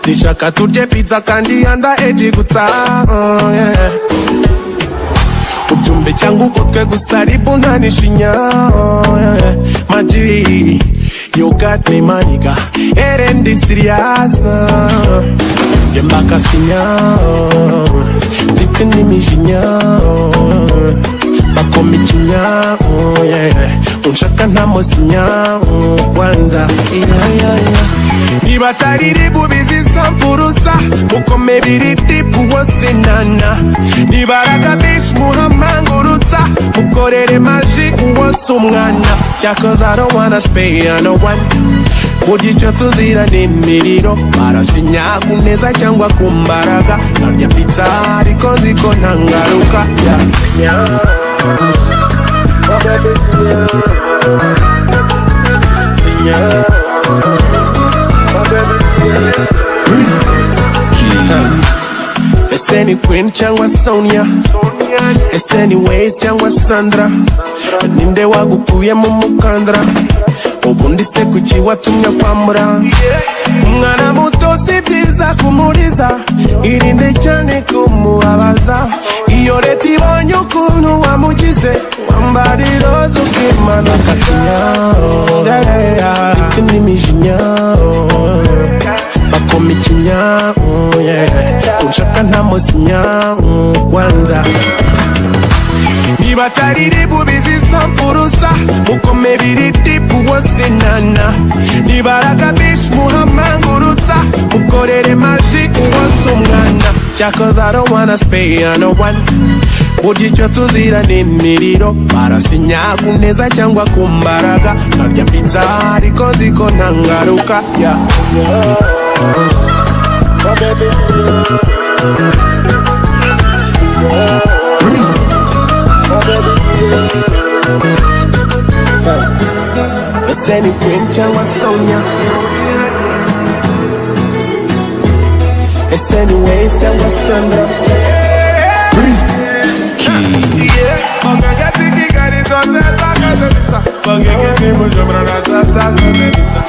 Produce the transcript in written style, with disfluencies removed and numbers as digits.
Tishaka turye pizza kandi yanda eji gutsa yeah. Ubyumve cyangwa ugutwe gusa ribu ntanishinya yeah. Maji you got me maniga erendi serious Yembaka sinya Mfite n'imijinya Bakomikinya yeah. Unshaka ntamosinya kwanza Niba tariri bubizi sampurusa Mukome biri tipu wose nana Niba ragabish muhamangurutsa Mukorere magic wose umwana Cause I don't wanna spay on no one Mugico tuzira n'imiriro Barasinya kuneza cyangwa kumbaraga Narya pizza ariko nziko ntangaruka yeah. Oh baby sinya Sinya Oh baby sinya Ese ni Queen cyangwa Sonia Ese ni Waze cyangwa Sandra Ninde wagukuye mu mukandara Ubundi se kuki watumye kwambura Umwana muto si byiza kumuriza Irinde cyane kumubabaza Iyo leta ibonye ukuntu wamugize Wambara iroza ukimanuka Mfite n'imijinya Bakomikinya yeah. Unshaka ntamosinya kwanza Niba tariri bubizi sampurusa Mukome biri tipu wose nana Niba ragabish muhamangurutsa Mukorere magic wose umwana Cause I don't wanna spay on no one Mugico tuzira n'imiriro Barasinya kuneza cyangwa kumbaraga Narya pizza ariko nziko ntangaruka yeah. Oh baby Ese ni Queen cyangwa Sonia Ese ni Waze cyangwa Sandra Bangagati kigali zote taka kabisa Bangagati mujomra na taka kabisa